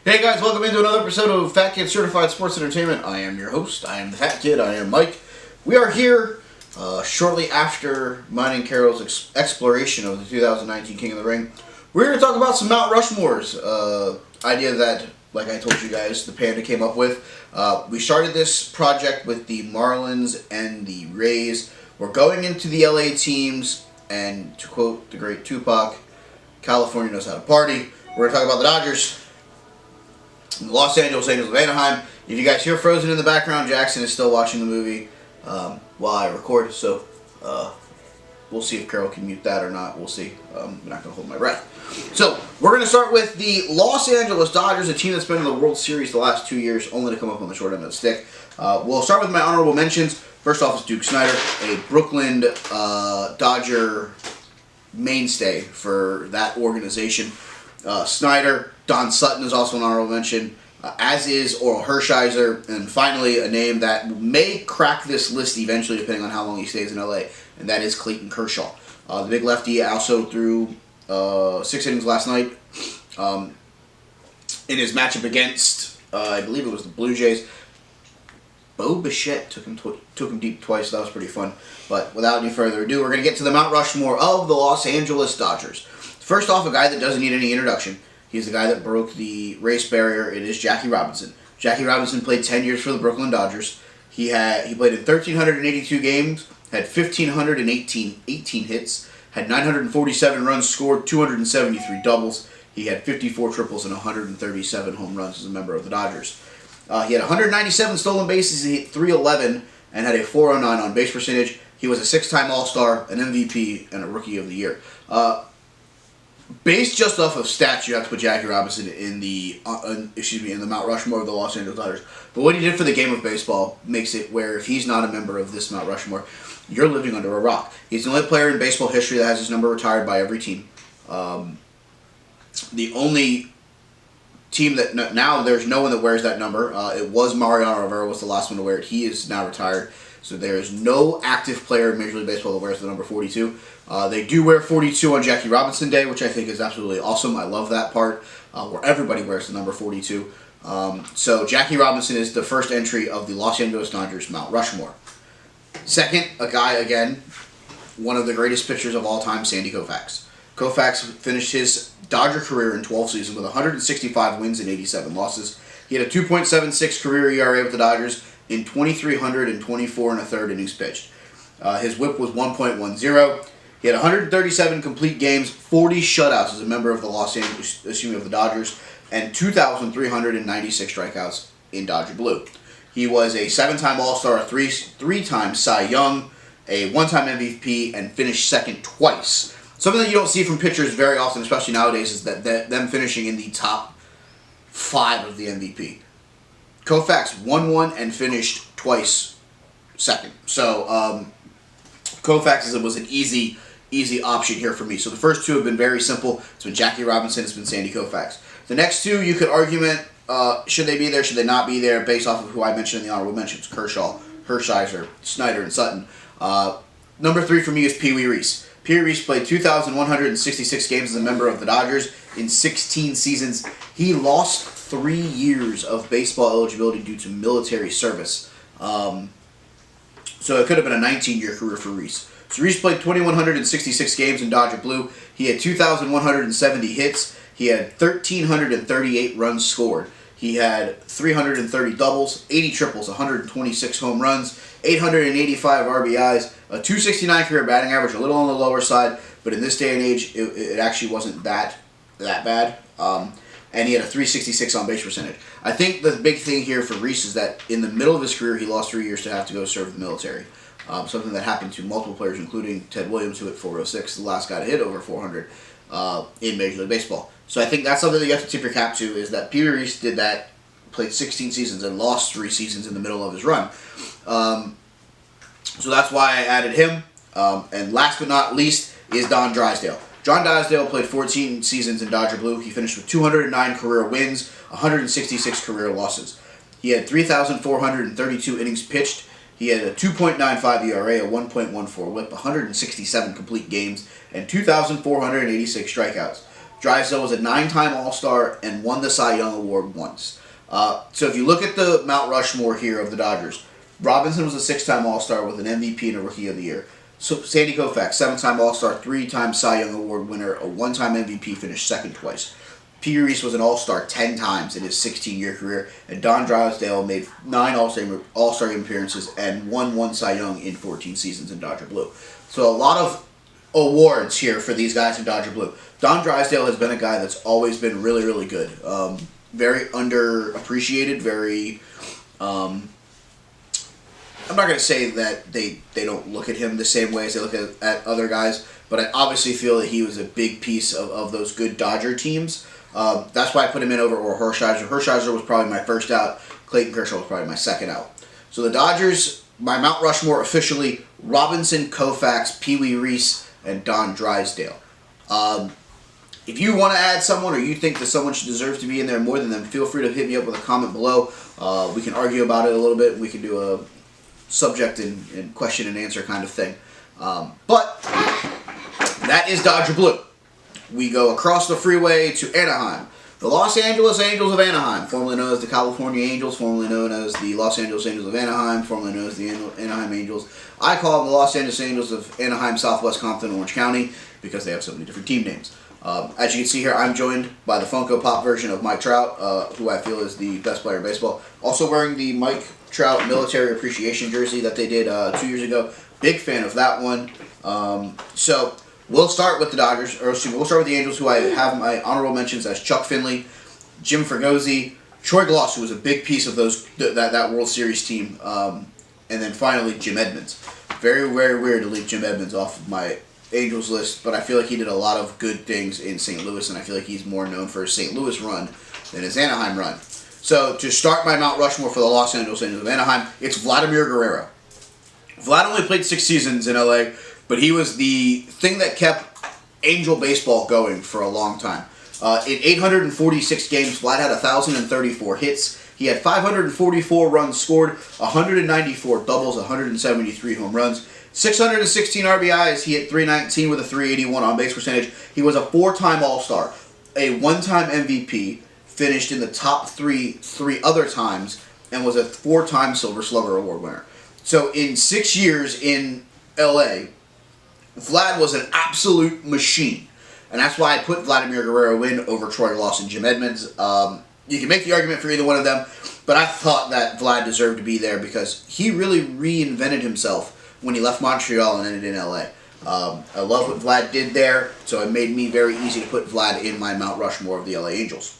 Hey guys, welcome into another episode of Fat Kid Certified Sports Entertainment. I am your host. I am the Fat Kid. I am Mike. We are here shortly after mine and Carol's exploration of the 2019 King of the Ring. We're here to talk about some Mount Rushmores. Idea that, like I told you guys, the Panda came up with. We started this project with the Marlins and the Rays. We're going into the LA teams, and to quote the great Tupac, California knows how to party. We're going to talk about the Dodgers. Los Angeles Angels of Anaheim. If you guys hear Frozen in the background, Jackson is still watching the movie while I record, so we'll see if Carol can mute that or not. We'll see. I'm not going to hold my breath. So, we're going to start with the Los Angeles Dodgers, a team that's been in the World Series the last 2 years, only to come up on the short end of the stick. We'll start with my honorable mentions. First off is Duke Snider, a Brooklyn Dodger mainstay for that organization. Snyder, Don Sutton is also an honorable mention, as is Oral Hershiser, and finally a name that may crack this list eventually depending on how long he stays in LA, and that is Clayton Kershaw. The big lefty also threw 6 innings last night in his matchup against, I believe it was the Blue Jays. Bo Bichette took him deep twice, so that was pretty fun. But without any further ado, we're going to get to the Mount Rushmore of the Los Angeles Dodgers. First off, a guy that doesn't need any introduction. He's the guy that broke the race barrier. It is Jackie Robinson. Jackie Robinson played 10 years for the Brooklyn Dodgers. He played in 1,382 games, had 1,518 hits, had 947 runs scored, 273 doubles. He had 54 triples and 137 home runs as a member of the Dodgers. He had 197 stolen bases, he hit 311, and had a 409 on base percentage. He was a 6-time All-Star, an MVP, and a Rookie of the Year. Based just off of stats, you have to put Jackie Robinson in the in the Mount Rushmore of the Los Angeles Dodgers. But what he did for the game of baseball makes it where if he's not a member of this Mount Rushmore, you're living under a rock. He's the only player in baseball history that has his number retired by every team. The only team that now there's no one that wears that number. It was Mariano Rivera was the last one to wear it. He is now retired. So there is no active player in Major League Baseball that wears the number 42. They do wear 42 on Jackie Robinson Day, which I think is absolutely awesome. I love that part, where everybody wears the number 42. So Jackie Robinson is the first entry of the Los Angeles Dodgers Mount Rushmore. Second, a guy, again, one of the greatest pitchers of all time, Sandy Koufax. Koufax finished his Dodger career in 12 seasons with 165 wins and 87 losses. He had a 2.76 career ERA with the Dodgers in 2,324 and a third innings pitched. His WHIP was 1.10. He had 137 complete games, 40 shutouts as a member of the Dodgers, and 2,396 strikeouts in Dodger Blue. He was a 7-time All-Star, 3-time Cy Young, a 1-time MVP, and finished second twice. Something that you don't see from pitchers very often, especially nowadays, is that them finishing in the top 5 of the MVP. Koufax won one and finished twice second. So Koufax was an easy option here for me. So the first two have been very simple. It's been Jackie Robinson, it's been Sandy Koufax. The next two, you could argument, should they be there, should they not be there, based off of who I mentioned in the honorable mentions, Kershaw, Hershiser, Snyder, and Sutton. Number 3 for me is Pee Wee Reese. Pee Wee Reese played 2,166 games as a member of the Dodgers in 16 seasons. He lost 3 years of baseball eligibility due to military service. So it could have been a 19-year career for Reese. So Reese played 2,166 games in Dodger Blue. He had 2,170 hits. He had 1,338 runs scored. He had 330 doubles, 80 triples, 126 home runs, 885 RBIs, a 269 career batting average, a little on the lower side, but in this day and age, it actually wasn't that bad. And he had a 366 on base percentage. I think the big thing here for Reese is that in the middle of his career, he lost 3 years to have to go serve the military. Something that happened to multiple players, including Ted Williams, who hit 406, the last guy to hit over 400 in Major League Baseball. So I think that's something that you have to tip your cap to, is that Pee Wee Reese did that, played 16 seasons and lost 3 seasons in the middle of his run. So that's why I added him. And last but not least is Don Drysdale. John Drysdale played 14 seasons in Dodger Blue. He finished with 209 career wins, 166 career losses. He had 3,432 innings pitched. He had a 2.95 ERA, a 1.14 WHIP, 167 complete games, and 2,486 strikeouts. Drysdale was a 9-time All-Star and won the Cy Young Award once. So if you look at the Mount Rushmore here of the Dodgers, Robinson was a 6-time All-Star with an MVP and a Rookie of the Year. So Sandy Koufax, 7-time All-Star, 3-time Cy Young Award winner, a 1-time MVP, finished second twice. Pete Reese was an All-Star 10 times in his 16-year career, and Don Drysdale made 9 All-Star game appearances and won 1 Cy Young in 14 seasons in Dodger Blue. So a lot of awards here for these guys in Dodger Blue. Don Drysdale has been a guy that's always been really, really good. Very underappreciated, very... I'm not going to say that they don't look at him the same way as they look at other guys, but I obviously feel that he was a big piece of those good Dodger teams. That's why I put him in over Hershiser. Hershiser was probably my first out. Clayton Kershaw was probably my second out. So the Dodgers, my Mount Rushmore officially, Robinson, Koufax, Pee Wee Reese, and Don Drysdale. If you want to add someone or you think that someone should deserve to be in there more than them, feel free to hit me up with a comment below. We can argue about it a little bit. We can do a subject and question and answer kind of thing. But that is Dodger Blue. We go across the freeway to Anaheim. The Los Angeles Angels of Anaheim, formerly known as the California Angels, formerly known as the Los Angeles Angels of Anaheim, formerly known as the Anaheim Angels. I call them the Los Angeles Angels of Anaheim, Southwest Compton, Orange County, because they have so many different team names. As you can see here, I'm joined by the Funko Pop version of Mike Trout, who I feel is the best player in baseball. Also wearing the Mike Trout Military Appreciation jersey that they did 2 years ago. Big fan of that one. So we'll start with the Dodgers, or excuse me, we'll start with the Angels, who I have my honorable mentions as Chuck Finley, Jim Fregosi, Troy Glaus, who was a big piece of that World Series team, and then finally Jim Edmonds. Very, very weird to leave Jim Edmonds off of my Angels list, but I feel like he did a lot of good things in St. Louis, and I feel like he's more known for his St. Louis run than his Anaheim run. So to start my Mount Rushmore for the Los Angeles Angels of Anaheim, it's Vladimir Guerrero. Vlad only played 6 seasons in LA, but he was the thing that kept Angel baseball going for a long time. In 846 games, Vlad had 1,034 hits. He had 544 runs scored, 194 doubles, 173 home runs, 616 RBIs. He hit 319 with a 381 on-base percentage. He was a 4-time All-Star, a 1-time MVP, finished in the top 3 other times, and was a 4-time Silver Slugger Award winner. So in 6 years in LA, Vlad was an absolute machine. And that's why I put Vladimir Guerrero in over Troy Glaus and Jim Edmonds. You can make the argument for either one of them, but I thought that Vlad deserved to be there because he really reinvented himself when he left Montreal and ended in LA. I love what Vlad did there, so it made me very easy to put Vlad in my Mount Rushmore of the LA Angels.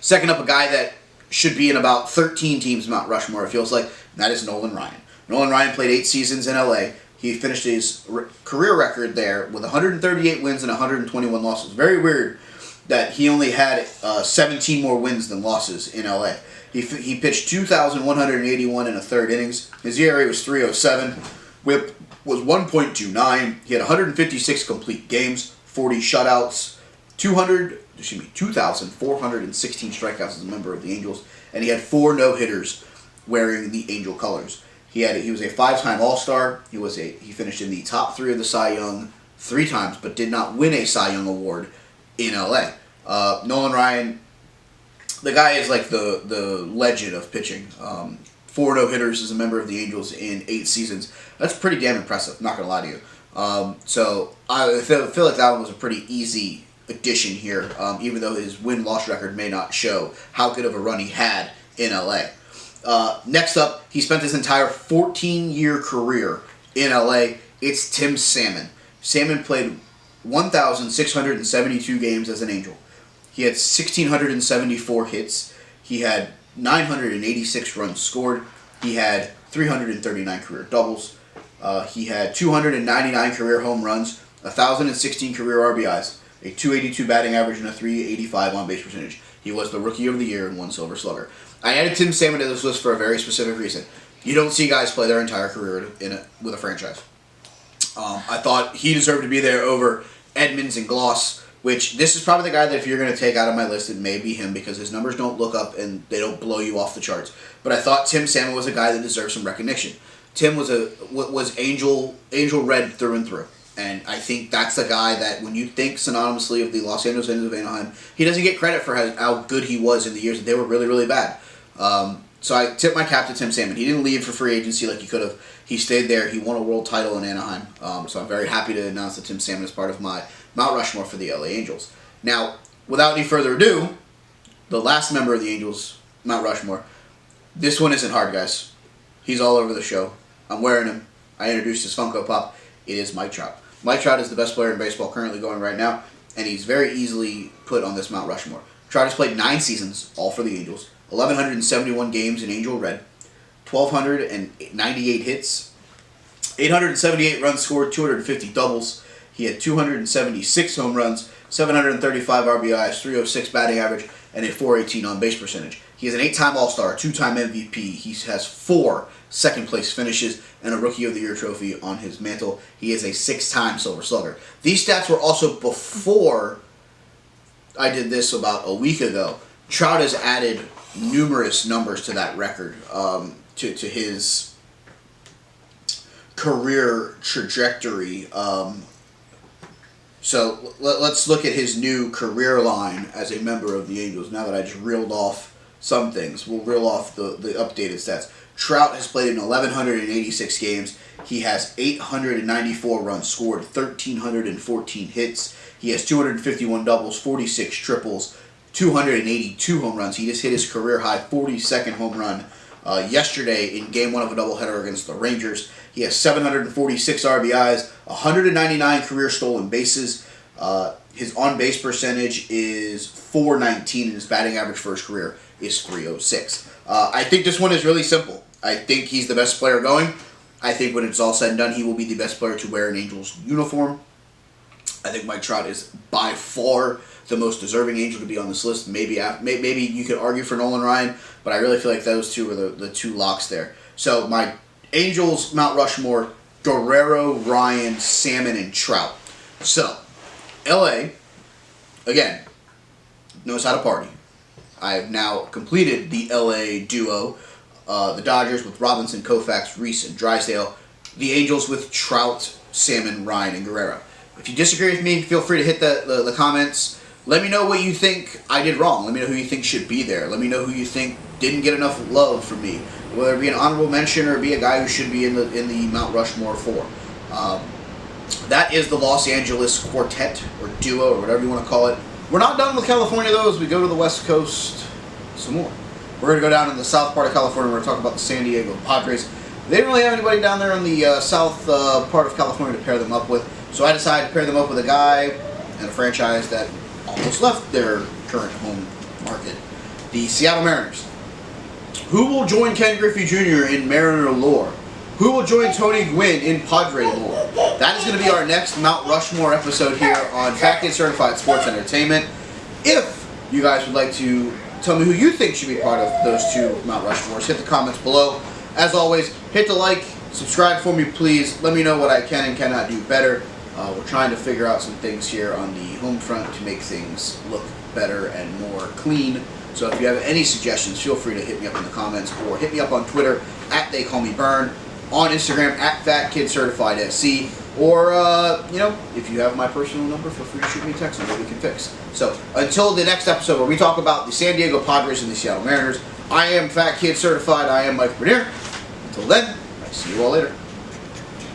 Second up, a guy that should be in about 13 teams Mount Rushmore, it feels like, and that is Nolan Ryan. Nolan Ryan played 8 seasons in LA. He finished his career record there with 138 wins and 121 losses. Very weird that he only had 17 more wins than losses in LA. He pitched 2,181 in a third innings. His ERA was 3.07. WHIP was 1.29. He had 156 complete games, 40 shutouts, 2,416 strikeouts as a member of the Angels, and he had 4 no-hitters wearing the Angel colors. He was a 5-time All-Star. He finished in the top 3 of the Cy Young 3 times, but did not win a Cy Young award in LA. Nolan Ryan, the guy is like the legend of pitching. 4 no-hitters as a member of the Angels in 8 seasons. That's pretty damn impressive, not going to lie to you. So I feel like that one was a pretty easy addition here, even though his win-loss record may not show how good of a run he had in LA. Next up, he spent his entire 14-year career in LA. It's Tim Salmon. Salmon played 1,672 games as an Angel. He had 1,674 hits. He had 986 runs scored. He had 339 career doubles. He had 299 career home runs, 1,016 career RBIs, a 282 batting average, and a 385 on-base percentage. He was the Rookie of the Year and 1 Silver Slugger. I added Tim Salmon to this list for a very specific reason. You don't see guys play their entire career with a franchise. I thought he deserved to be there over Edmonds and Glaus, which this is probably the guy that if you're going to take out of my list, it may be him because his numbers don't look up and they don't blow you off the charts. But I thought Tim Salmon was a guy that deserved some recognition. Tim was Angel Red through and through. And I think that's the guy that when you think synonymously of the Los Angeles Angels of Anaheim, he doesn't get credit for how good he was in the years that they were really, really bad. So I tip my cap to Tim Salmon. He didn't leave for free agency like he could have. He stayed there. He won a world title in Anaheim. So I'm very happy to announce that Tim Salmon is part of my Mount Rushmore for the LA Angels. Now, without any further ado, the last member of the Angels, Mount Rushmore. This one isn't hard, guys. He's all over the show. I'm wearing him. I introduced his Funko Pop. It is Mike Trout. Mike Trout is the best player in baseball currently going right now, and he's very easily put on this Mount Rushmore. Trout has played 9 seasons, all for the Angels, 1,171 games in Angel Red, 1,298 hits, 878 runs scored, 250 doubles. He had 276 home runs, 735 RBIs, 306 batting average, and a 418 on-base percentage. He is an 8-time All-Star, 2-time MVP. He has 4 second-place finishes and a Rookie of the Year trophy on his mantle. He is a 6-time Silver Slugger. These stats were also before I did this about a week ago. Trout has added numerous numbers to that record, to his career trajectory. So let's look at his new career line as a member of the Angels. Now that I just reeled off some things, we'll reel off the updated stats. Trout has played in 1,186 games. He has 894 runs scored, 1,314 hits. He has 251 doubles, 46 triples, 282 home runs. He just hit his career high 42nd home run yesterday in Game 1 of a doubleheader against the Rangers. He has 746 RBIs, 199 career stolen bases. His on-base percentage is .419, and his batting average for his career is .306. I think this one is really simple. I think he's the best player going. I think when it's all said and done, he will be the best player to wear an Angels uniform. I think Mike Trout is by far the most deserving Angel to be on this list. Maybe you could argue for Nolan Ryan, but I really feel like those two are the two locks there. So my Angels Mount Rushmore: Guerrero, Ryan, Salmon, and Trout. So LA, again, knows how to party. I have now completed the LA duo. The Dodgers with Robinson, Koufax, Reese, and Drysdale. The Angels with Trout, Salmon, Ryan, and Guerrero. If you disagree with me, feel free to hit the comments. Let me know what you think I did wrong. Let me know who you think should be there. Let me know who you think didn't get enough love from me. Whether it be an honorable mention or be a guy who should be in the Mount Rushmore for. That is the Los Angeles quartet or duo or whatever you want to call it. We're not done with California though, as we go to the West Coast some more. We're going to go down in the south part of California. We're going to talk about the San Diego Padres. They didn't really have anybody down there in the south part of California to pair them up with, so I decided to pair them up with a guy and a franchise that almost left their current home market, the Seattle Mariners. Who will join Ken Griffey Jr. in Mariner lore? Who will join Tony Gwynn in Padre lore? That is going to be our next Mount Rushmore episode here on Fat Kid Certified Sports Entertainment. If you guys would like to tell me who you think should be part of those two Mount Rushmores, hit the comments below. As always, hit the like, subscribe for me, please. Let me know what I can and cannot do better. We're trying to figure out some things here on the home front to make things look better and more clean. So if you have any suggestions, feel free to hit me up in the comments or hit me up on Twitter at TheyCallMeBurn, on Instagram at fatkidcertifiedse, or if you have my personal number, feel free to shoot me a text and maybe we can fix. So until the next episode where we talk about the San Diego Padres and the Seattle Mariners, I am Fat Kid Certified. I am Mike Bernier. Until then, I see you all later.